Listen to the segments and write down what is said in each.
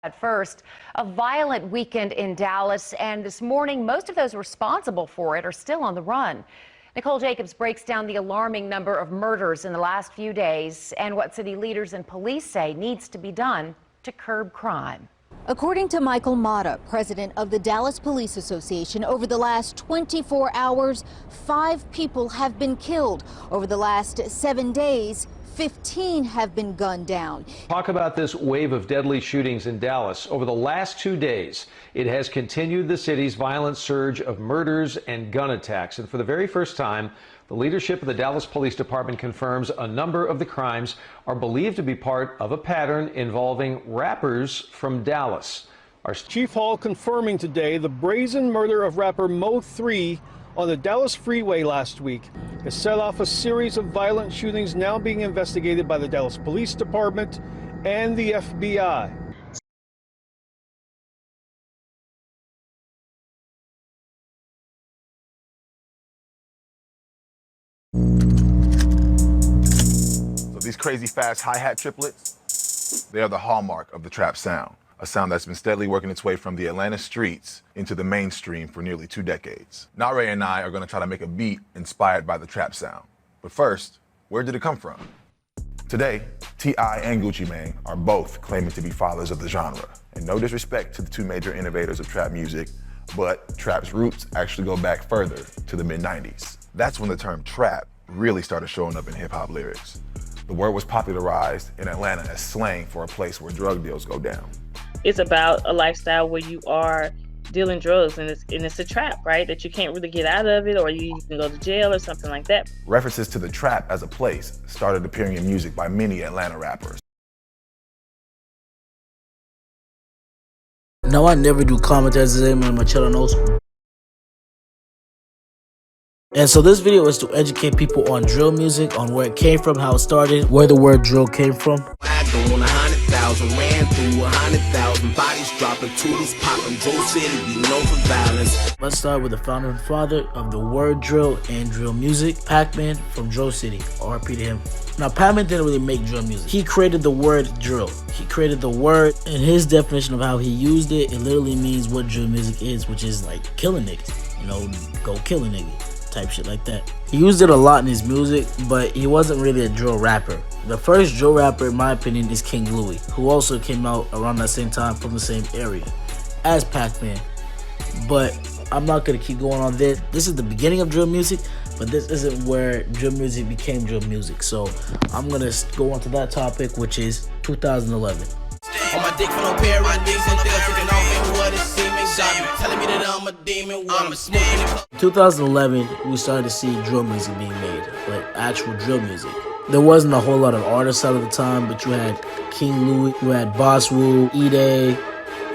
At first, a violent weekend in Dallas, and this morning, most of those responsible for it are still on the run. Nicole Jacobs breaks down the alarming number of murders in the last few days and what city leaders and police say needs to be done to curb crime. According to Michael Mata, president of the Dallas Police Association, over the last 24 hours, 5 people have been killed. Over the last 7 days, 15 have been gunned down. Talk about this wave of deadly shootings in Dallas. Over the last 2 days, it has continued the city's violent surge of murders and gun attacks. And for the very first time, the leadership of the Dallas Police Department confirms a number of the crimes are believed to be part of a pattern involving rappers from Dallas. Our Chief Hall confirming today the brazen murder of rapper Mo 3 on the Dallas freeway last week. It set off a series of violent shootings now being investigated by the Dallas Police Department and the FBI. So these crazy fast hi-hat triplets, they are the hallmark of the trap sound. A sound that's been steadily working its way from the Atlanta streets into the mainstream for nearly 2 decades. Nare and I are going to try to make a beat inspired by the trap sound. But first, where did it come from? Today, T.I. and Gucci Mane are both claiming to be fathers of the genre. And no disrespect to the 2 major innovators of trap music, but trap's roots actually go back further to the mid-90s. That's when the term trap really started showing up in hip-hop lyrics. The word was popularized in Atlanta as slang for a place where drug deals go down. It's about a lifestyle where you are dealing drugs and it's a trap, right? That you can't really get out of it, or you can go to jail or something like that. References to the trap as a place started appearing in music by many Atlanta rappers. No, I never do commentaries on my channel knows. And so this video is to educate people on drill music, on where it came from, how it started, where the word drill came from. I go on 100,000, ran through 100,000 bodies, dropping tools, popping Drill City, we known for violence. Let's start with the founder and father of the word drill and drill music, Pac-Man from Drill City, RP to him. Now, Pac-Man didn't really make drill music. He created the word drill. He created the word, and his definition of how he used it, it literally means what drill music is, which is like killing niggas. You know, go kill a nigga. Type shit like that. He used it a lot in his music, but he wasn't really a drill rapper. The first drill rapper, in my opinion, is King Louie, who also came out around that same time from the same area as Pac-Man. But I'm not gonna keep going on this. This is the beginning of drill music, but this isn't where drill music became drill music. So I'm gonna go on to that topic, which is 2011. On my dick for no parodies and they're taking off and what it seeming. Telling me that I'm a demon, what I'm smoking. 2011, we started to see drill music being made, like actual drill music. There wasn't a whole lot of artists out of the time, but you had King Louie, you had Boss Wu, E-Day,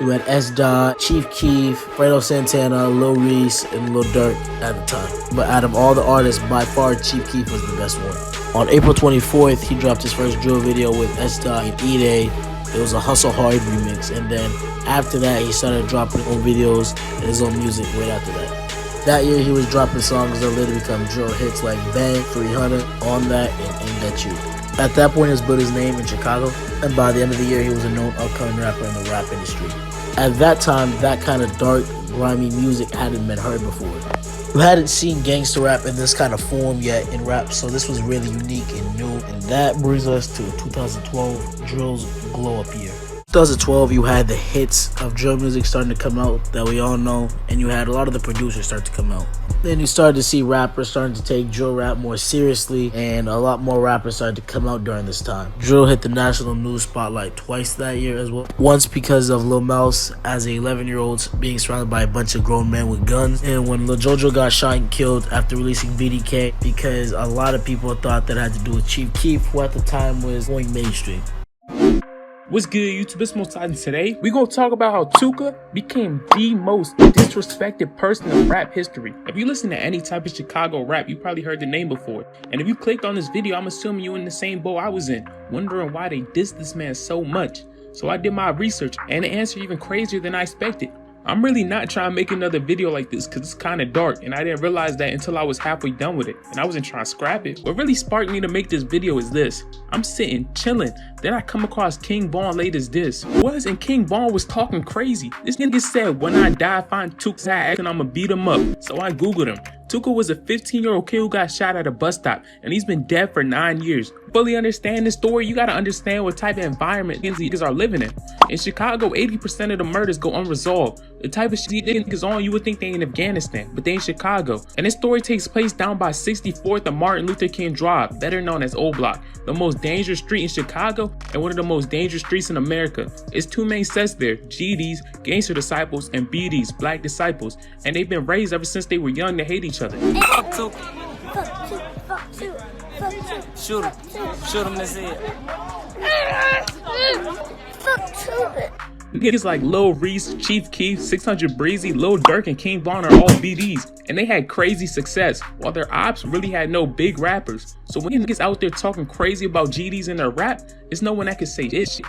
you had S-Dot, Chief Keef, Fredo Santana, Lil Reese, and Lil Durk at the time. But out of all the artists, by far, Chief Keef was the best one. On April 24th, he dropped his first drill video with S-Dot and E-Day. It was a Hustle Hard remix, and then after that, he started dropping own videos and his own music right after that. That year, he was dropping songs that later become drill hits like Bang, 300, On That, and Aimed At You. At that point, he has built his name in Chicago, and by the end of the year, he was a known upcoming rapper in the rap industry. At that time, that kind of dark, grimy music hadn't been heard before. We hadn't seen gangster rap in this kind of form yet in rap, so this was really unique and new. And that brings us to 2012, drill's glow up year. 2012, you had the hits of drill music starting to come out that we all know, and you had a lot of the producers start to come out. Then you started to see rappers starting to take drill rap more seriously, and a lot more rappers started to come out during this time. Drill hit the national news spotlight twice that year as well. Once because of Lil Mouse as a 11-year-old being surrounded by a bunch of grown men with guns, and when Lil Jojo got shot and killed after releasing BDK, because a lot of people thought that had to do with Chief Keef, who at the time was going mainstream. What's good, YouTube? It's Most Titan. Today, we're going to talk about how Tuka became the most disrespected person in rap history. If you listen to any type of Chicago rap, you probably heard the name before. And if you clicked on this video, I'm assuming you're in the same boat I was in, wondering why they dissed this man so much. So I did my research, and the answer even crazier than I expected. I'm really not trying to make another video like this because it's kind of dark, and I didn't realize that until I was halfway done with it, and I wasn't trying to scrap it. What really sparked me to make this video is this. I'm sitting, chilling, then I come across King Von latest diss. And King Von was talking crazy. This nigga said, when I die, find Tuka's ass and I'ma beat him up. So I googled him. Tuka was a 15-year-old kid who got shot at a bus stop, and he's been dead for 9 years. Fully understand this story, you gotta understand what type of environment these niggas are living in. In Chicago, 80% of the murders go unresolved. The type of shit these niggas on, you would think they in Afghanistan, but they in Chicago. And this story takes place down by 64th and Martin Luther King Drive, better known as Old Block, the most dangerous street in Chicago and one of the most dangerous streets in America. It's two main sets there, GDs, gangster disciples, and BDs, black disciples, and they've been raised ever since they were young to hate each other. Fuck two. Fuck two. Shoot him. Shoot him in his head. Fuck two. Niggas like Lil Reese, Chief Keef, 600 Breezy, Lil Durk, and King Von are all BDs, and they had crazy success, while their ops really had no big rappers. So when niggas out there talking crazy about GDs in their rap, there's no one that can say this shit.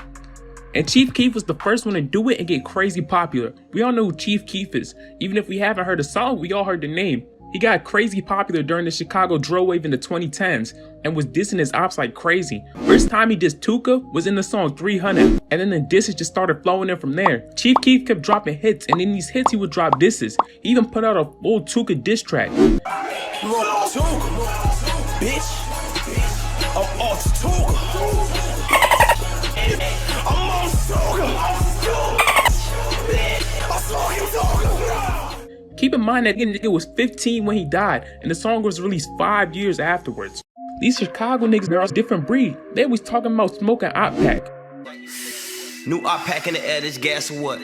And Chief Keef was the first one to do it and get crazy popular. We all know who Chief Keef is. Even if we haven't heard a song, we all heard the name. He got crazy popular during the Chicago drill wave in the 2010s and was dissing his ops like crazy. First time he dissed Tuka was in the song 300, and then the disses just started flowing in from there. Chief Keef kept dropping hits, and in these hits he would drop disses. He even put out a full Tuka diss track. Bitch, I'm on Tuka. I'm on Keep in mind that nigga was 15 when he died, and the song was released 5 years afterwards. These Chicago niggas are a different breed. They always talking about smoking op pack. New op pack in the air, this gas or what?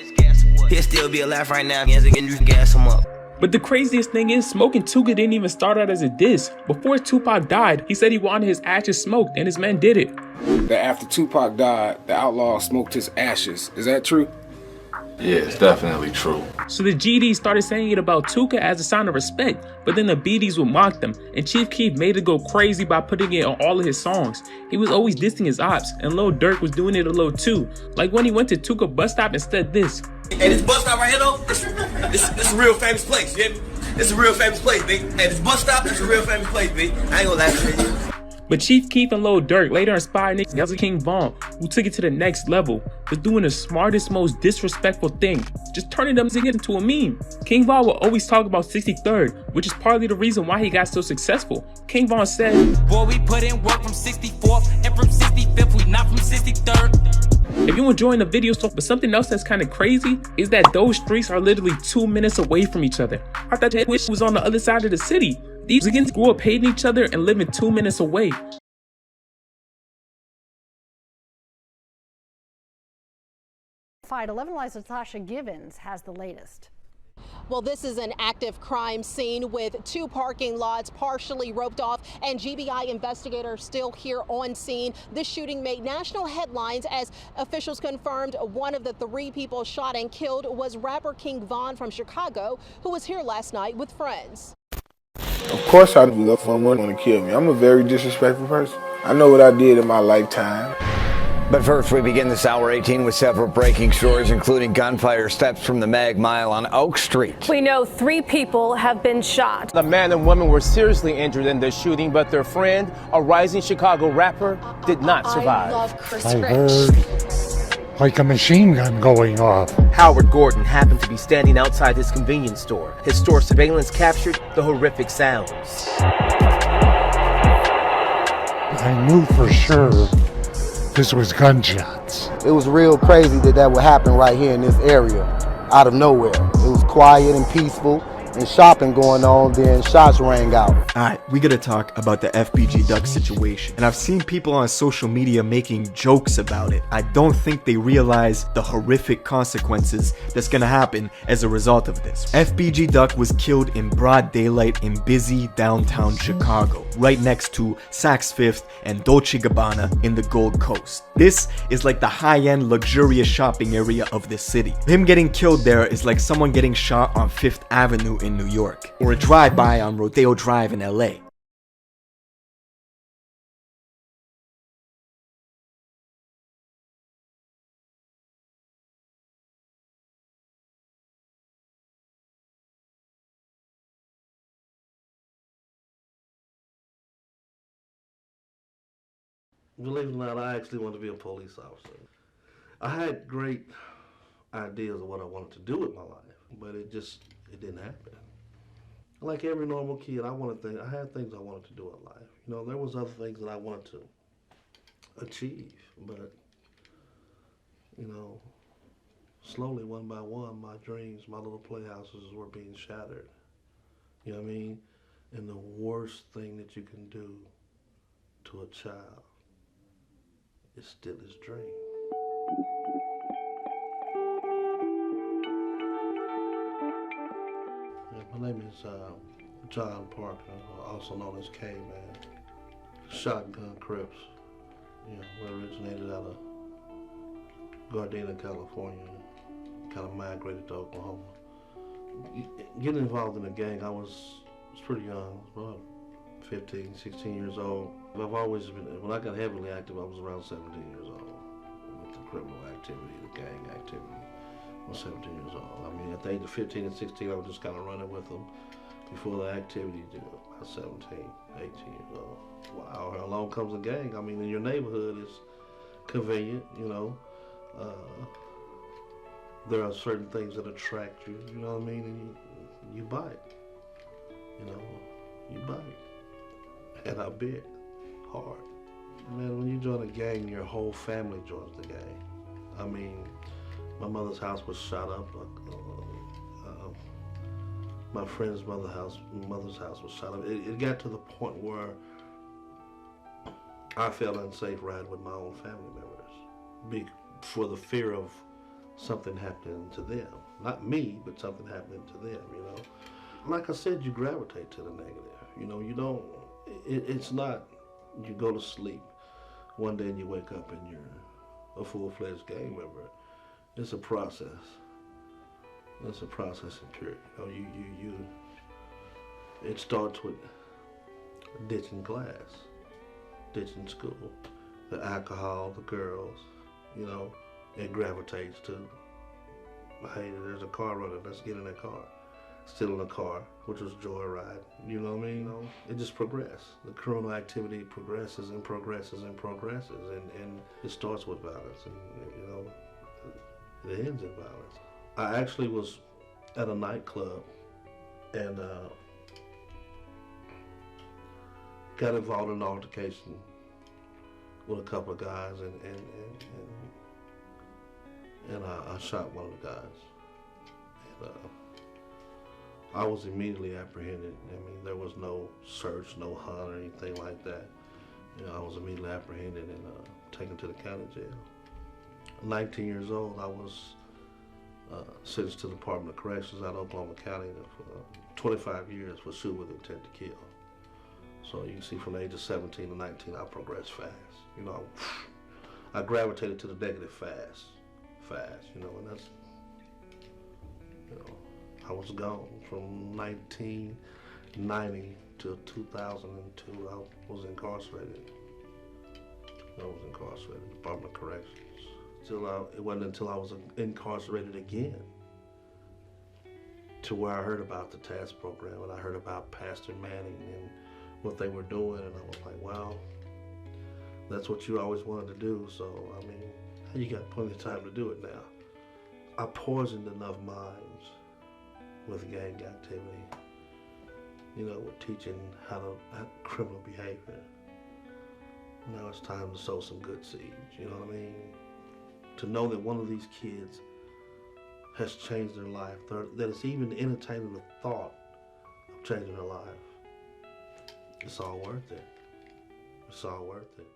He'll still be alive right now, and you can gas him up. But the craziest thing is, smoking Tuka didn't even start out as a diss. Before Tupac died, he said he wanted his ashes smoked, and his men did it. That after Tupac died, the outlaw smoked his ashes. Is that true? Yeah, it's definitely true. So the GDs started saying it about Tuka as a sign of respect, but then the BDs would mock them, and Chief Keef made it go crazy by putting it on all of his songs. He was always dissing his ops, and Lil Durk was doing it a little too. Like when he went to Tuka bus stop and said this. Hey, this bus stop right here though, this a real famous place, yeah? This is a real famous place, baby. Hey, this bus stop, that's a real famous place, baby. I ain't gonna lie to you. But Chief Keef and Lil Durk later inspired niggas like King Von, who took it to the next level, was doing the smartest, most disrespectful thing, just turning them niggas into a meme. King Von will always talk about 63rd, which is partly the reason why he got so successful. King Von said, "Boy, we put in work from 64th and from 65th, we not from 63rd." If you're enjoying the video, but something else that's kind of crazy is that those streets are literally 2 minutes away from each other. I thought that was on the other side of the city. These niggas grew up hating each other and living 2 minutes away. 11 Liza Tasha Givens has the latest. Well, this is an active crime scene with 2 parking lots partially roped off, and GBI investigators still here on scene. This shooting made national headlines as officials confirmed one of the 3 people shot and killed was rapper King Von from Chicago, who was here last night with friends. Of course I'd love for someone to kill me. I'm a very disrespectful person. I know what I did in my lifetime. But first, we begin this hour 18 with several breaking stories, including gunfire steps from the Mag Mile on Oak Street. We know 3 people have been shot. The man and woman were seriously injured in this shooting, but their friend, a rising Chicago rapper, did not survive. I love Chris I Rich. heard like a machine gun going off. Howard Gordon happened to be standing outside his convenience store. His store surveillance captured the horrific sounds. I knew for sure this was gunshots. It was real crazy that would happen right here in this area, out of nowhere. It was quiet and peaceful, and shopping going on, then shots rang out. Alright, we gotta talk about the FBG Duck situation. And I've seen people on social media making jokes about it. I don't think they realize the horrific consequences that's gonna happen as a result of this. FBG Duck was killed in broad daylight in busy downtown Chicago, right next to Saks Fifth and Dolce & Gabbana in the Gold Coast. This is like the high-end luxurious shopping area of the city. Him getting killed there is like someone getting shot on 5th Avenue in New York, or a drive-by on Rodeo Drive in LA. Believe it or not, I actually wanted to be a police officer. I had great ideas of what I wanted to do with my life, but it didn't happen. Like every normal kid, I had things I wanted to do in life. You know, there was other things that I wanted to achieve, but, you know, slowly, one by one, my dreams, my little playhouses were being shattered. You know what I mean? And the worst thing that you can do to a child is steal his dream. Yeah, my name is John Parker, also known as K-Man. Shotgun Crips. You know, we originated out of Gardena, California, kind of migrated to Oklahoma. Getting involved in a gang, I was pretty young, about 15, 16 years old. I've always been, when I got heavily active, I was around 17 years old with the criminal activity, the gang activity. I was 17 years old. I mean, at the age of 15 and 16, I was just kind of running with them before the activity did. About 17, 18 years old. Wow, along comes a gang. I mean, in your neighborhood, it's convenient, you know. There are certain things that attract you, you know what I mean, and you bite. You know, you bite. And I bit hard. Man, when you join a gang, your whole family joins the gang. I mean, my mother's house was shot up. My friend's mother's house was shot up. It got to the point where I felt unsafe riding with my own family members for the fear of something happening to them. Not me, but something happening to them, you know. Like I said, you gravitate to the negative. You know, you don't, it's not you go to sleep one day and you wake up and you're a full-fledged gang member. It's a process. It's a processing period. You know, it starts with ditching class, ditching school, the alcohol, the girls, you know, it gravitates to, hey, there's a car running, let's get in that car. Still in the car, which was joyride, you know what I mean? You know, it just progressed. The criminal activity progresses and progresses and progresses, and it starts with violence, and you know, it ends in violence. I actually was at a nightclub and got involved in an altercation with a couple of guys, and I shot one of the guys. And I was immediately apprehended. I mean, there was no search, no hunt or anything like that. You know, I was immediately apprehended and taken to the county jail. 19 years old, I was sentenced to the Department of Corrections out of Oklahoma County for 25 years for shooting with intent to kill. So you can see from the age of 17 to 19, I progressed fast. You know, I gravitated to the negative fast, you know, and that's, you know, I was gone from 1990 to 2002. I was incarcerated. Department of Corrections. It wasn't until I was incarcerated again to where I heard about the TASK program and I heard about Pastor Manning and what they were doing, and I was like, wow, that's what you always wanted to do. So, I mean, you got plenty of time to do it now. I poisoned enough minds with gang activity, you know, with teaching how criminal behavior. Now it's time to sow some good seeds, you know what I mean? To know that one of these kids has changed their life, that it's even entertaining the thought of changing their life. It's all worth it. It's all worth it.